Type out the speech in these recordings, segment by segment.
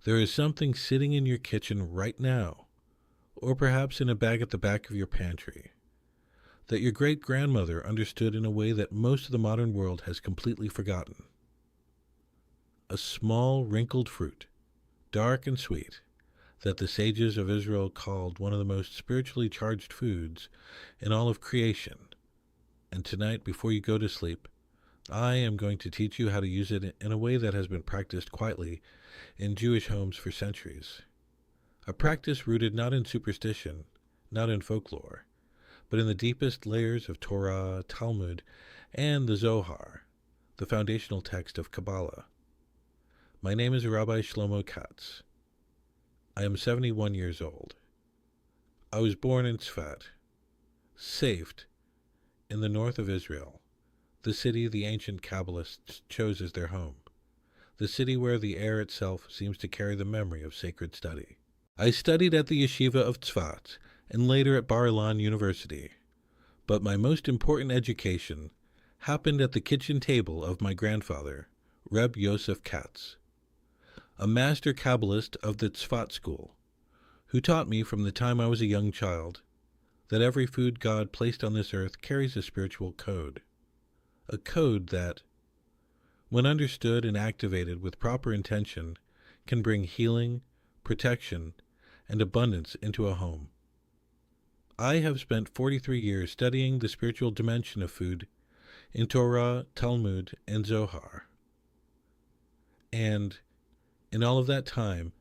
There is something sitting in your kitchen right now, or perhaps in a bag at the back of your pantry, that your great-grandmother understood in a way that most of the modern world has completely forgotten. A small, wrinkled fruit, dark and sweet, that the sages of Israel called one of the most spiritually charged foods in all of creation. And tonight, before you go to sleep, I am going to teach you how to use it in a way that has been practiced quietly in Jewish homes for centuries. A practice rooted not in superstition, not in folklore, but in the deepest layers of Torah, Talmud, and the Zohar, the foundational text of Kabbalah. My name is Rabbi Shlomo Katz. I am 71 years old. I was born in Tzfat, Safed, in the north of Israel, the city the ancient Kabbalists chose as their home, the city where the air itself seems to carry the memory of sacred study. I studied at the yeshiva of Tzfat and later at Bar Ilan University, but my most important education happened at the kitchen table of my grandfather, Reb Yosef Katz, a master Kabbalist of the Tzfat school, who taught me from the time I was a young child that every food God placed on this earth carries a spiritual code, a code that, when understood and activated with proper intention, can bring healing, protection, and abundance into a home. I have spent 43 years studying the spiritual dimension of food in Torah, Talmud, and Zohar. And in all of that time,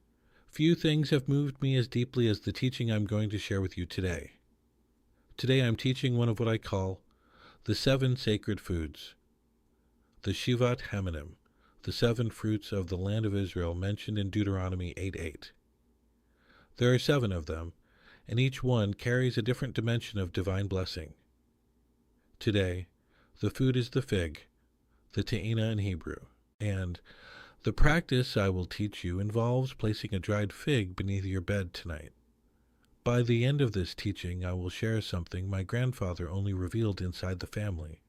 few things have moved me as deeply as the teaching I'm going to share with you today. Today I'm teaching one of what I call the 7 sacred foods, the Shivat HaMinim, the 7 fruits of the land of Israel mentioned in Deuteronomy 8:8. There are 7 of them, and each one carries a different dimension of divine blessing. Today, the food is the fig, the te'ina in Hebrew, and the practice I will teach you involves placing a dried fig beneath your bed tonight. By the end of this teaching, I will share something my grandfather only revealed inside the family,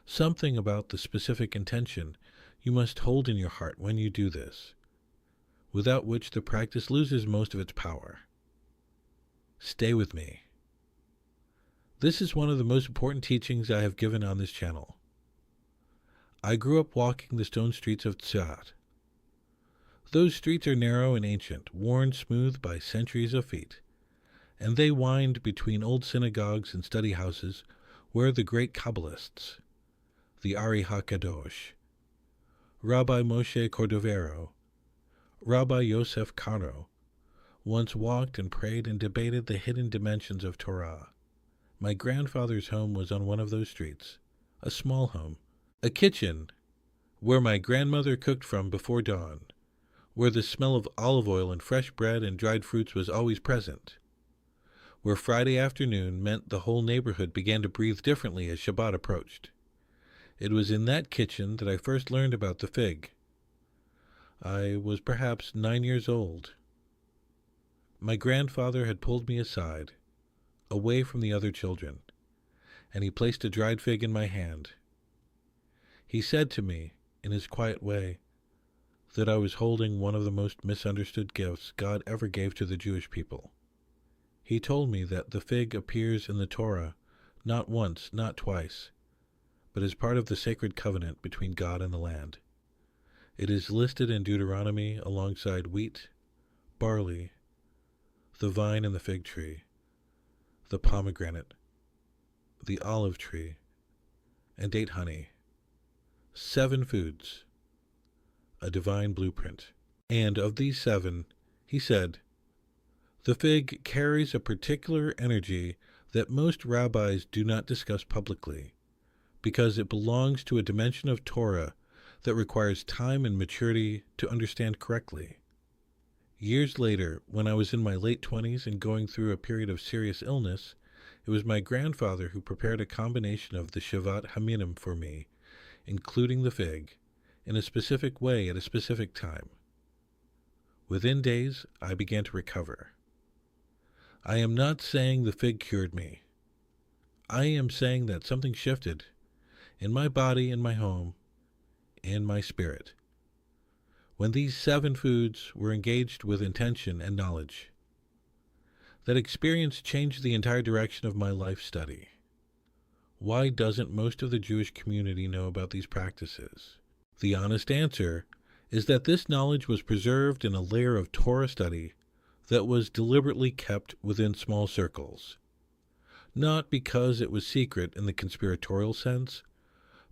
something about the specific intention you must hold in your heart when you do this, without which the practice loses most of its power. Stay with me. This is one of the most important teachings I have given on this channel. I grew up walking the stone streets of Tzfat. Those streets are narrow and ancient, worn smooth by centuries of feet, and they wind between old synagogues and study houses where the great Kabbalists, the Ari HaKadosh, Rabbi Moshe Cordovero, Rabbi Yosef Karo, once walked and prayed and debated the hidden dimensions of Torah. My grandfather's home was on one of those streets, a small home, a kitchen where my grandmother cooked from before dawn, where the smell of olive oil and fresh bread and dried fruits was always present, where Friday afternoon meant the whole neighborhood began to breathe differently as Shabbat approached. It was in that kitchen that I first learned about the fig. I was perhaps 9 years old. My grandfather had pulled me aside, away from the other children, and he placed a dried fig in my hand. He said to me, in his quiet way, that I was holding one of the most misunderstood gifts God ever gave to the Jewish people. He told me that the fig appears in the Torah not once, not twice, but as part of the sacred covenant between God and the land. It is listed in Deuteronomy alongside wheat, barley, the vine and the fig tree, the pomegranate, the olive tree, and date honey. 7 foods, a divine blueprint. And of these 7, he said, the fig carries a particular energy that most rabbis do not discuss publicly, because it belongs to a dimension of Torah that requires time and maturity to understand correctly. Years later, when I was in my late 20s and going through a period of serious illness, it was my grandfather who prepared a combination of the Shivat HaMinim for me, including the fig, in a specific way at a specific time. Within days, I began to recover. I am not saying the fig cured me. I am saying that something shifted in my body, in my home, in my spirit. when these 7 foods were engaged with intention and knowledge. That experience changed the entire direction of my life study. Why doesn't most of the Jewish community know about these practices? The honest answer is that this knowledge was preserved in a layer of Torah study that was deliberately kept within small circles, not because it was secret in the conspiratorial sense,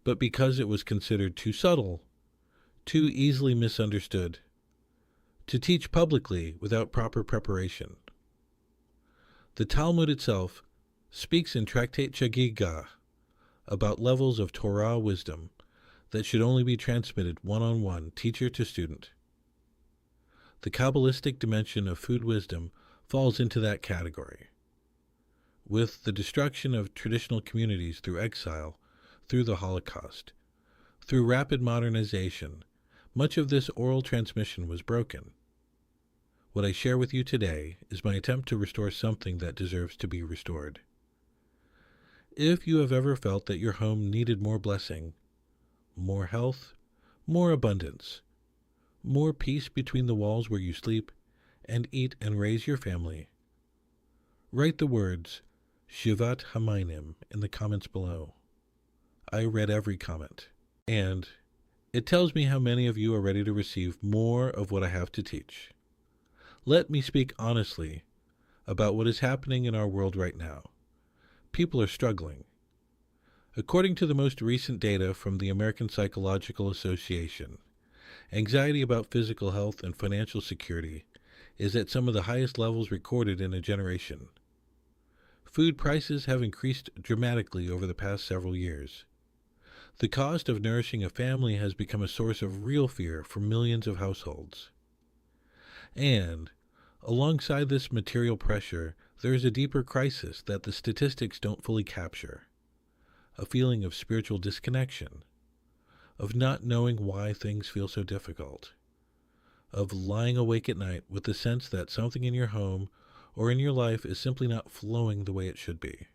but because it was considered too subtle, too easily misunderstood, to teach publicly without proper preparation. The Talmud itself speaks in Tractate Chagiga about levels of Torah wisdom that should only be transmitted one-on-one, teacher to student. The Kabbalistic dimension of food wisdom falls into that category. With the destruction of traditional communities through exile, through the Holocaust, through rapid modernization, much of this oral transmission was broken. What I share with you today is my attempt to restore something that deserves to be restored. If you have ever felt that your home needed more blessing, more health, more abundance, more peace between the walls where you sleep and eat and raise your family, write the words Shivat HaMinim in the comments below. I read every comment, and it tells me how many of you are ready to receive more of what I have to teach. Let me speak honestly about what is happening in our world right now. People are struggling. According to the most recent data from the American Psychological Association, anxiety about physical health and financial security is at some of the highest levels recorded in a generation. Food prices have increased dramatically over the past several years. The cost of nourishing a family has become a source of real fear for millions of households. And, alongside this material pressure, there is a deeper crisis that the statistics don't fully capture. A feeling of spiritual disconnection, of not knowing why things feel so difficult, of lying awake at night with the sense that something in your home or in your life is simply not flowing the way it should be.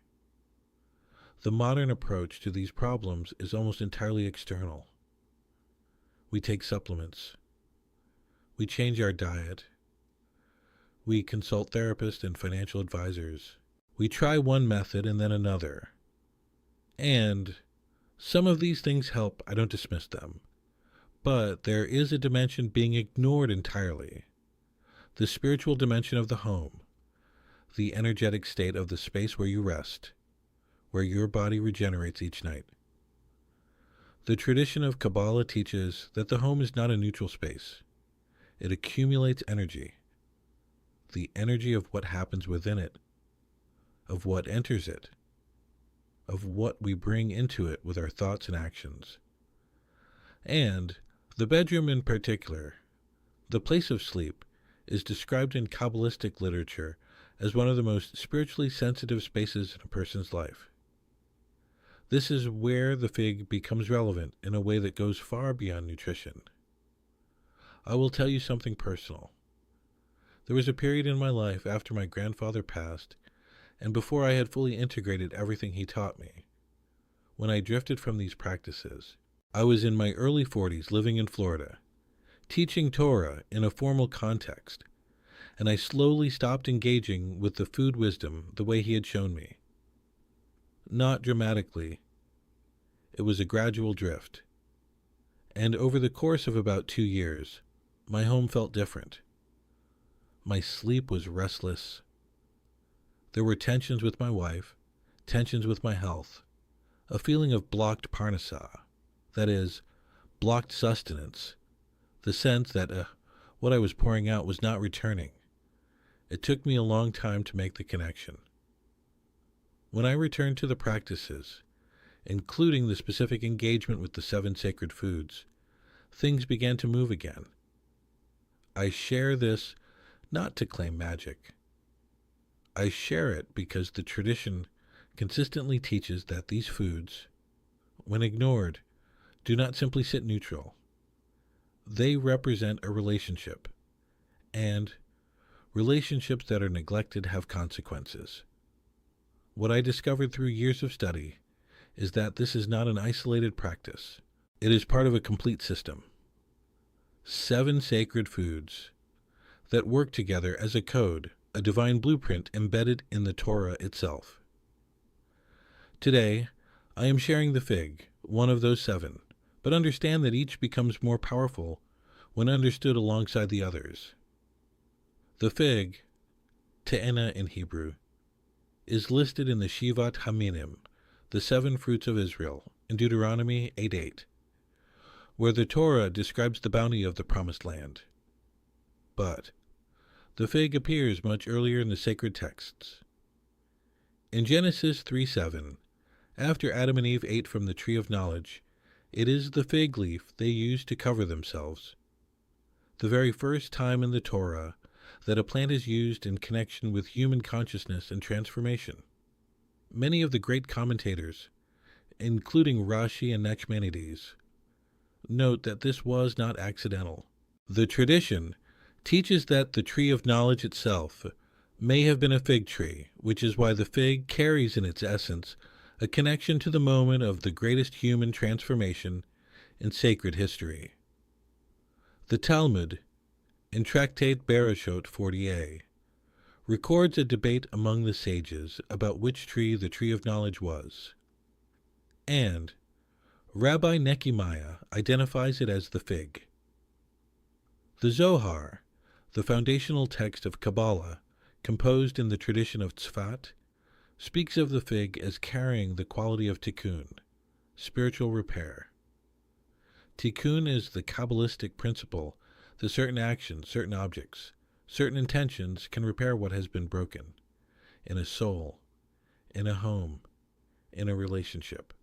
The modern approach to these problems is almost entirely external. We take supplements. We change our diet. We consult therapists and financial advisors. We try one method and then another. And some of these things help, I don't dismiss them. But there is a dimension being ignored entirely. The spiritual dimension of the home. The energetic state of the space where you rest, where your body regenerates each night. The tradition of Kabbalah teaches that the home is not a neutral space. It accumulates energy. The energy of what happens within it, of what enters it, of what we bring into it with our thoughts and actions. And the bedroom in particular, the place of sleep, is described in Kabbalistic literature as one of the most spiritually sensitive spaces in a person's life. This is where the fig becomes relevant in a way that goes far beyond nutrition. I will tell you something personal. There was a period in my life after my grandfather passed, and before I had fully integrated everything he taught me, when I drifted from these practices. I was in my early 40s living in Florida, teaching Torah in a formal context, and I slowly stopped engaging with the food wisdom the way he had shown me. Not dramatically. It was a gradual drift. And over the course of about 2 years, my home felt different. My sleep was restless. There were tensions with my wife, tensions with my health, a feeling of blocked parnasah, that is, blocked sustenance, the sense that what I was pouring out was not returning. It took me a long time to make the connection. When I returned to the practices, including the specific engagement with the 7 sacred foods, things began to move again. I share this not to claim magic. I share it because the tradition consistently teaches that these foods, when ignored, do not simply sit neutral. They represent a relationship, and relationships that are neglected have consequences. What I discovered through years of study is that this is not an isolated practice. It is part of a complete system. 7 sacred foods that work together as a code, a divine blueprint embedded in the Torah itself. Today, I am sharing the fig, one of those 7, but understand that each becomes more powerful when understood alongside the others. The fig, te'ena in Hebrew, is listed in the Shivat HaMinim, the 7 fruits of Israel, in Deuteronomy 8:8, where the Torah describes the bounty of the promised land. But the fig appears much earlier in the sacred texts. In Genesis 3:7, after Adam and Eve ate from the tree of knowledge, it is the fig leaf they used to cover themselves. The very first time in the Torah that a plant is used in connection with human consciousness and transformation. Many of the great commentators, including Rashi and Nachmanides, note that this was not accidental. The tradition teaches that the tree of knowledge itself may have been a fig tree, which is why the fig carries in its essence a connection to the moment of the greatest human transformation in sacred history. The Talmud, in Tractate Bereshot 40a, records a debate among the sages about which tree the tree of knowledge was, and Rabbi Nehemiah identifies it as the fig. The Zohar, the foundational text of Kabbalah, composed in the tradition of Tzfat, speaks of the fig as carrying the quality of tikkun, spiritual repair. Tikkun is the Kabbalistic principle that certain actions, certain objects, certain intentions can repair what has been broken in a soul, in a home, in a relationship.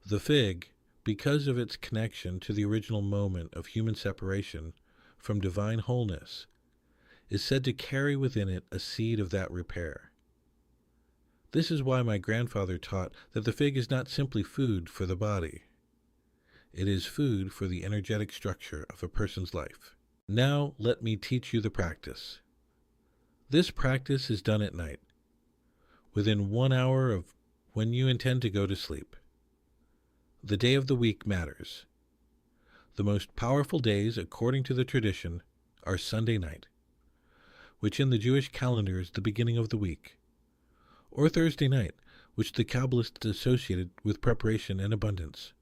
The fig, because of its connection to the original moment of human separation from divine wholeness, is said to carry within it a seed of that repair. This is why my grandfather taught that the fig is not simply food for the body. It is food for the energetic structure of a person's life. Now let me teach you the practice. This practice is done at night, within 1 hour of when you intend to go to sleep. The day of the week matters. The most powerful days, according to the tradition, are Sunday night, which in the Jewish calendar is the beginning of the week, or Thursday night, which the Kabbalists associated with preparation and abundance.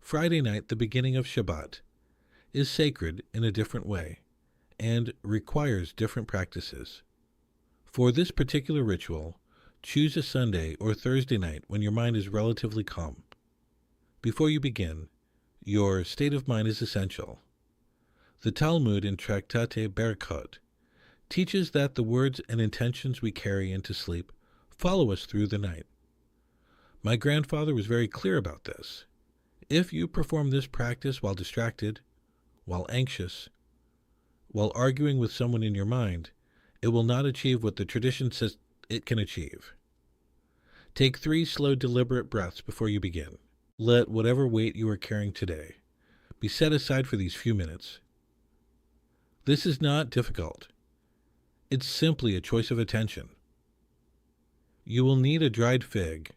Friday night, the beginning of Shabbat, is sacred in a different way and requires different practices. For this particular ritual, choose a Sunday or Thursday night when your mind is relatively calm. Before you begin, your state of mind is essential. The Talmud in Tractate Bereshot teaches that the words and intentions we carry into sleep follow us through the night. My grandfather was very clear about this. If you perform this practice while distracted, while anxious, while arguing with someone in your mind, it will not achieve what the tradition says it can achieve. Take 3 slow, deliberate breaths before you begin. Let whatever weight you are carrying today be set aside for these few minutes. This is not difficult. It's simply a choice of attention. You will need a dried fig,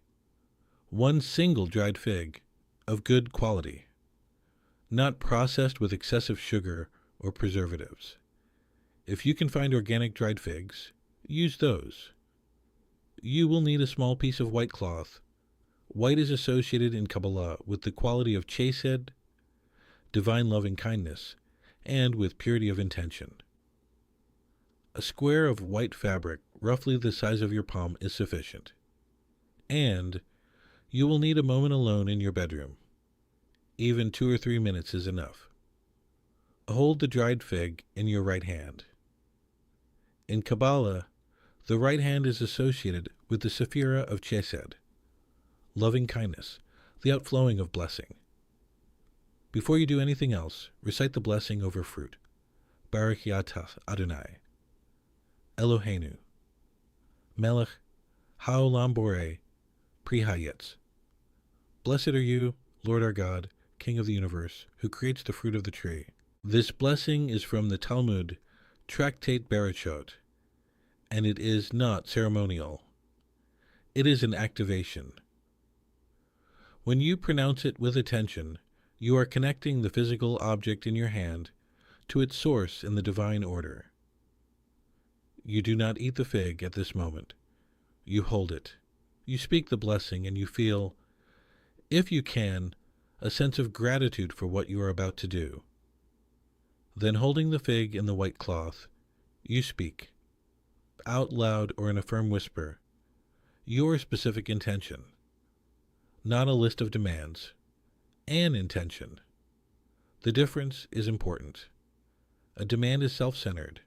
1 single dried fig, of good quality, not processed with excessive sugar or preservatives. If you can find organic dried figs, use those. You will need a small piece of white cloth. White is associated in Kabbalah with the quality of chesed, divine loving kindness, and with purity of intention. A square of white fabric, roughly the size of your palm, is sufficient. And you will need a moment alone in your bedroom. Even 2 or 3 minutes is enough. Hold the dried fig in your right hand. In Kabbalah, the right hand is associated with the sephira of chesed, loving kindness, the outflowing of blessing. Before you do anything else, recite the blessing over fruit. Baruch Yatah Adonai, Eloheinu, Melech Haolam Borei, Pri Hayetz. Blessed are you, Lord our God, King of the universe, who creates the fruit of the tree. This blessing is from the Talmud, Tractate Bereshot, and it is not ceremonial. It is an activation. When you pronounce it with attention, You are connecting the physical object in your hand to its source in the divine order. You do not eat the fig at this moment. You hold it. You speak the blessing, and you feel, if you can, a sense of gratitude for what you are about to do. Then, holding the fig in the white cloth, you speak, out loud or in a firm whisper, your specific intention. Not a list of demands. An intention. The difference is important. A demand is self-centered.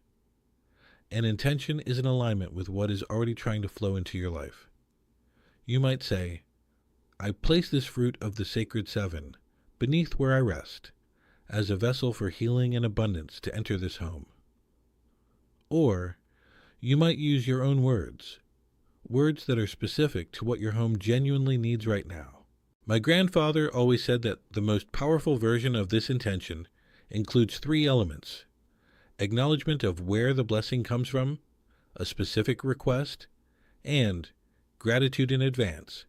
An intention is in alignment with what is already trying to flow into your life. You might say, I place this fruit of the sacred seven beneath where I rest, as a vessel for healing and abundance to enter this home. Or, you might use your own words that are specific to what your home genuinely needs right now. My grandfather always said that the most powerful version of this intention includes 3 elements: acknowledgement of where the blessing comes from, a specific request, and gratitude in advance,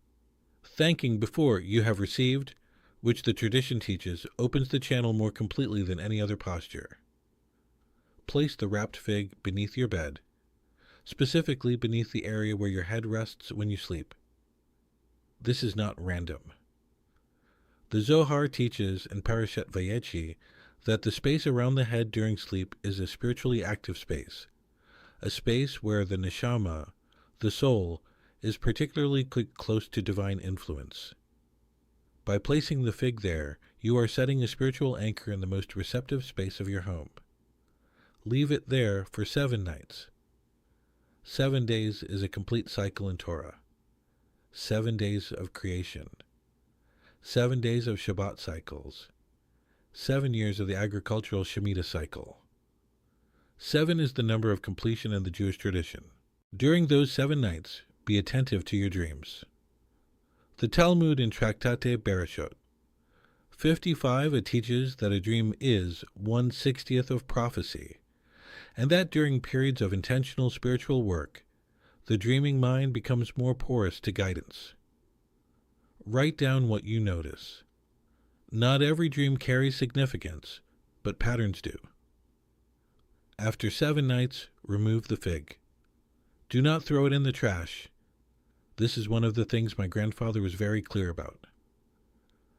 thanking before you have received, which the tradition teaches opens the channel more completely than any other posture. Place the wrapped fig beneath your bed, specifically beneath the area where your head rests when you sleep. This is not random. The Zohar teaches in Parashat Vayechi that the space around the head during sleep is a spiritually active space, a space where the neshama, the soul, is particularly close to divine influence. By placing the fig there, you are setting a spiritual anchor in the most receptive space of your home. Leave it there for 7 nights. 7 days is a complete cycle in Torah. 7 days of creation. 7 days of Shabbat cycles. 7 years of the agricultural Shemitah cycle. 7 is the number of completion in the Jewish tradition. During those 7 nights, be attentive to your dreams. The Talmud in Tractate Bereshot 55 it teaches that a dream is 1/60th of prophecy, and that during periods of intentional spiritual work, the dreaming mind becomes more porous to guidance. Write down what you notice. Not every dream carries significance, but patterns do. After 7 nights, remove the fig. Do not throw it in the trash. This is one of the things my grandfather was very clear about.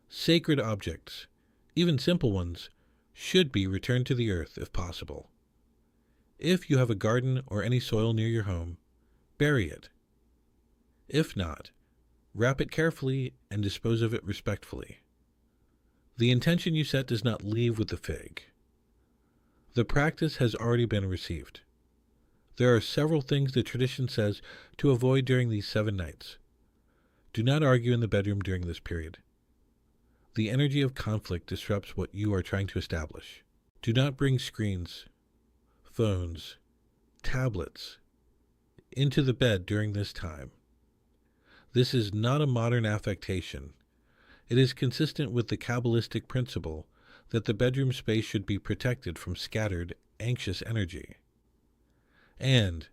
Sacred objects, even simple ones, should be returned to the earth if possible. If you have a garden or any soil near your home, bury it. If not, wrap it carefully and dispose of it respectfully. The intention you set does not leave with the fig. The practice has already been received. There are several things the tradition says to avoid during these 7 nights. Do not argue in the bedroom during this period. The energy of conflict disrupts what you are trying to establish. Do not bring screens, phones, tablets into the bed during this time. This is not a modern affectation. It is consistent with the Kabbalistic principle that the bedroom space should be protected from scattered, anxious energy. And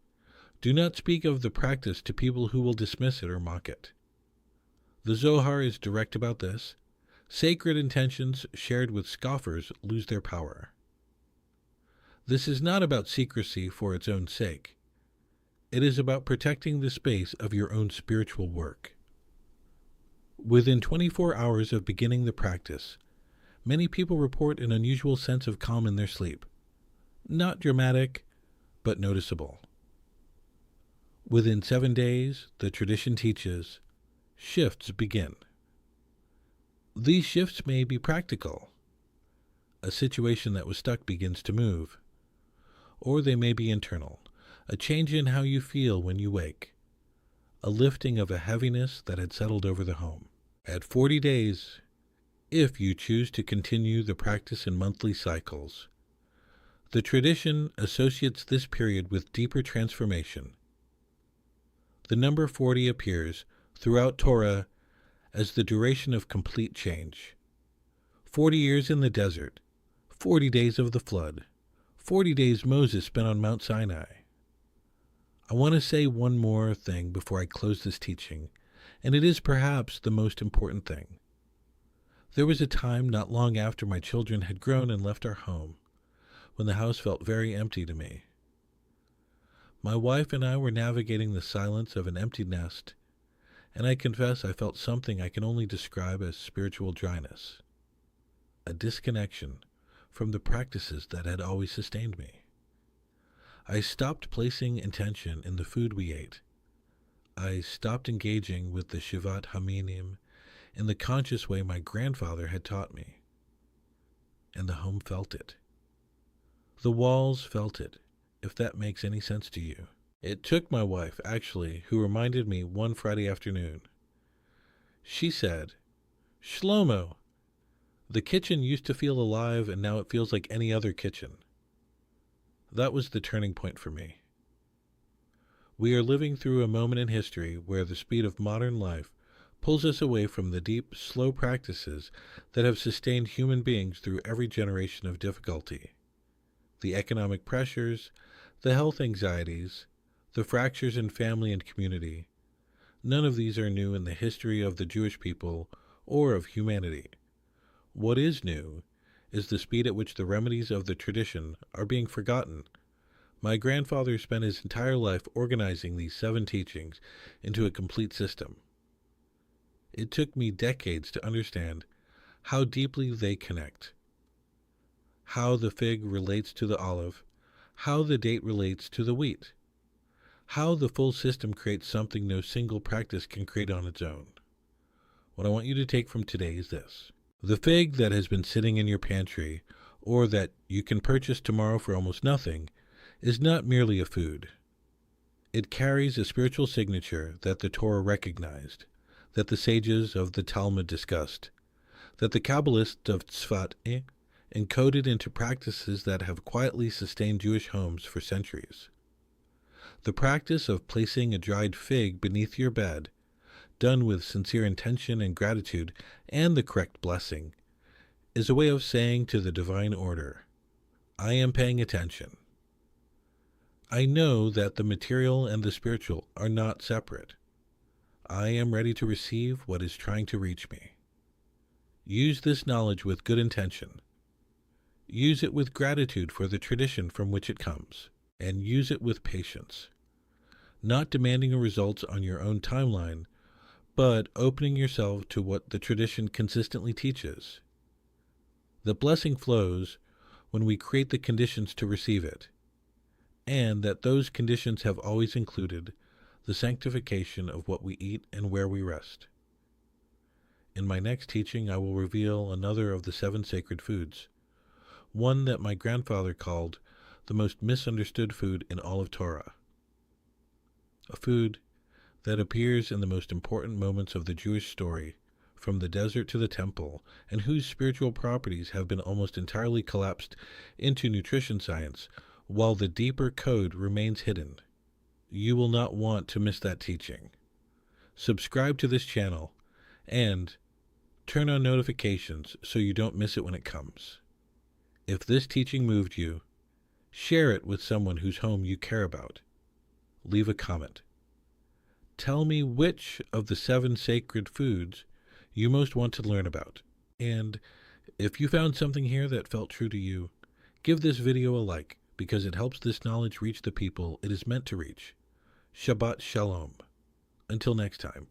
do not speak of the practice to people who will dismiss it or mock it. The Zohar is direct about this. Sacred intentions shared with scoffers lose their power. This is not about secrecy for its own sake. It is about protecting the space of your own spiritual work. Within 24 hours of beginning the practice, many people report an unusual sense of calm in their sleep. Not dramatic, but noticeable. Within 7 days, the tradition teaches, shifts begin. These shifts may be practical. A situation that was stuck begins to move. Or they may be internal. A change in how you feel when you wake. A lifting of a heaviness that had settled over the home. At 40 days, if you choose to continue the practice in monthly cycles, the tradition associates this period with deeper transformation. The number 40 appears throughout Torah as the duration of complete change. 40 years in the desert, 40 days of the flood, 40 days Moses spent on Mount Sinai. I want to say one more thing before I close this teaching, and it is perhaps the most important thing. There was a time not long after my children had grown and left our home, when the house felt very empty to me. My wife and I were navigating the silence of an empty nest, and I confess I felt something I can only describe as spiritual dryness, a disconnection from the practices that had always sustained me. I stopped placing intention in the food we ate. I stopped engaging with the Shivat HaMinim in the conscious way my grandfather had taught me. And the home felt it. The walls felt it, if that makes any sense to you. It took my wife, actually, who reminded me one Friday afternoon. She said, "Shlomo, the kitchen used to feel alive and now it feels like any other kitchen." That was the turning point for me. We are living through a moment in history where the speed of modern life pulls us away from the deep, slow practices that have sustained human beings through every generation of difficulty. The economic pressures, the health anxieties, the fractures in family and community, none of these are new in the history of the Jewish people or of humanity. What is new is the speed at which the remedies of the tradition are being forgotten. My grandfather spent his entire life organizing these 7 teachings into a complete system. It took me decades to understand how deeply they connect, how the fig relates to the olive, how the date relates to the wheat, how the full system creates something no single practice can create on its own. What I want you to take from today is this. The fig that has been sitting in your pantry, or that you can purchase tomorrow for almost nothing, is not merely a food. It carries a spiritual signature that the Torah recognized, that the sages of the Talmud discussed, that the Kabbalists of Tzfat encoded into practices that have quietly sustained Jewish homes for centuries. The practice of placing a dried fig beneath your bed, done with sincere intention and gratitude and the correct blessing, is a way of saying to the divine order, I am paying attention. I know that the material and the spiritual are not separate. I am ready to receive what is trying to reach me. Use this knowledge with good intention. Use it with gratitude for the tradition from which it comes, and use it with patience, not demanding a result on your own timeline, but opening yourself to what the tradition consistently teaches. The blessing flows when we create the conditions to receive it, and that those conditions have always included the sanctification of what we eat and where we rest. In my next teaching, I will reveal another of the 7 sacred foods, one that my grandfather called the most misunderstood food in all of Torah, a food that appears in the most important moments of the Jewish story, from the desert to the temple, and whose spiritual properties have been almost entirely collapsed into nutrition science, while the deeper code remains hidden. You will not want to miss that teaching. Subscribe to this channel, and turn on notifications so you don't miss it when it comes. If this teaching moved you, share it with someone whose home you care about. Leave a comment. Tell me which of the 7 sacred foods you most want to learn about. And if you found something here that felt true to you, give this video a like, because it helps this knowledge reach the people it is meant to reach. Shabbat Shalom. Until next time.